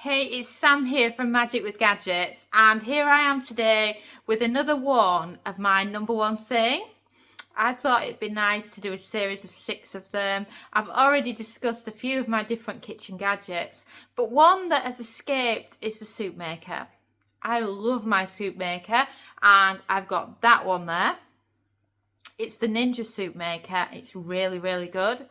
Hey, it's Sam here from Magic with Gadgets, and here I am today with another one of my number one thing. I thought it'd be nice to do a series of 6 of them. I've already discussed a few of my different kitchen gadgets, but one that has escaped is the soup maker. I love my soup maker, and I've got that one there. It's the Ninja soup maker. It's really, really good.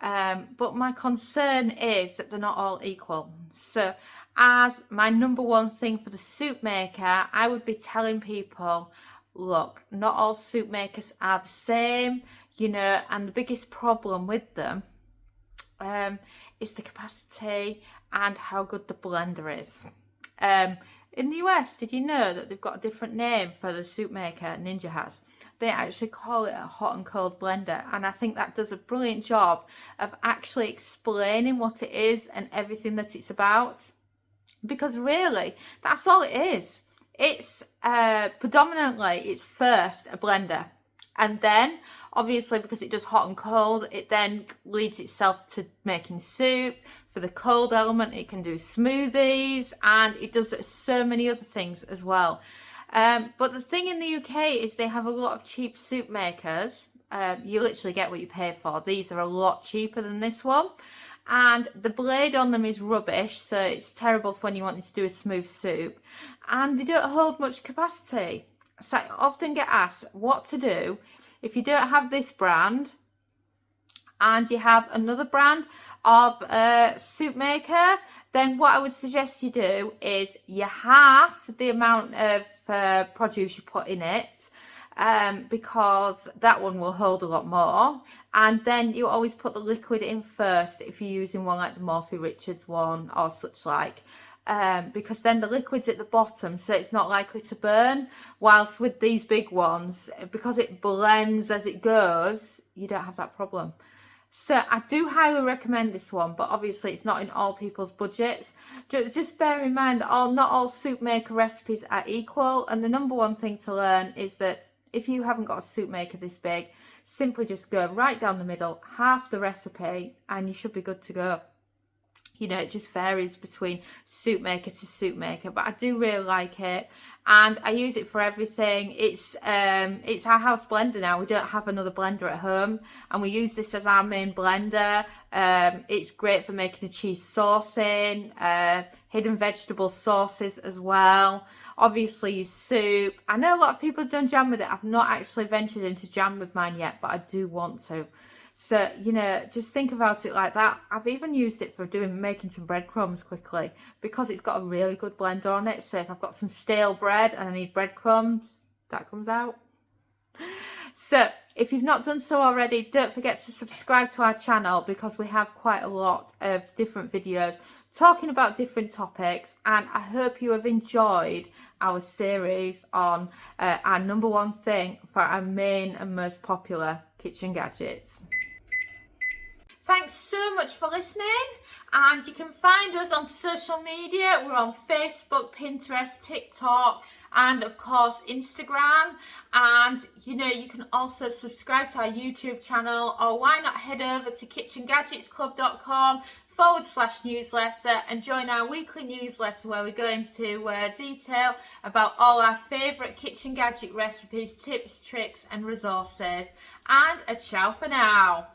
But my concern is that they're not all equal. So as my number one thing for the soup maker, I would be telling people, look, not all soup makers are the same, and the biggest problem with them is the capacity and how good the blender is. In the US, did you know that they've got a different name for the soup maker Ninja has? They actually call it a hot and cold blender, and I think that does a brilliant job of actually explaining what it is and everything that it's about, because really that's all it is. It's predominantly, it's first a blender, and then obviously because it does hot and cold, it then leads itself to making soup. For the cold element, it can do smoothies, and it does so many other things as well. But the thing in the UK is they have a lot of cheap soup makers. You literally get what you pay for. These are a lot cheaper than this one. And the blade on them is rubbish, so it's terrible for when you want to do a smooth soup. And they don't hold much capacity. So I often get asked what to do if you don't have this brand and you have another brand of soup maker. Then what I would suggest you do is you halve the amount of produce you put in it, because that one will hold a lot more. And then you always put the liquid in first if you're using one like the Morphy Richards one or such like, because then the liquid's at the bottom, so it's not likely to burn. Whilst with these big ones, because it blends as it goes, you don't have that problem. So I do highly recommend this one, but obviously it's not in all people's budgets. Just bear in mind that not all soup maker recipes are equal, and the number one thing to learn is that if you haven't got a soup maker this big, simply just go right down the middle, half the recipe, and you should be good to go. It just varies between soup maker to soup maker, but I do really like it, and I use it for everything. It's our house blender now. We don't have another blender at home, and we use this as our main blender. It's great for making a cheese sauce in, hidden vegetable sauces as well. Obviously your soup. I know a lot of people have done jam with it. I've not actually ventured into jam with mine yet, but I do want to. So, just think about it like that. I've even used it for making some breadcrumbs quickly, because it's got a really good blender on it. So if I've got some stale bread and I need breadcrumbs, that comes out. So if you've not done so already, don't forget to subscribe to our channel, because we have quite a lot of different videos talking about different topics, and I hope you have enjoyed our series on our number one thing for our main and most popular kitchen gadgets. Thanks so much for listening, and you can find us on social media. We're on Facebook, Pinterest, TikTok, and of course Instagram. And you can also subscribe to our YouTube channel, or why not head over to kitchengadgetsclub.com/newsletter and join our weekly newsletter, where we go into detail about all our favourite kitchen gadget recipes, tips, tricks and resources. And a ciao for now.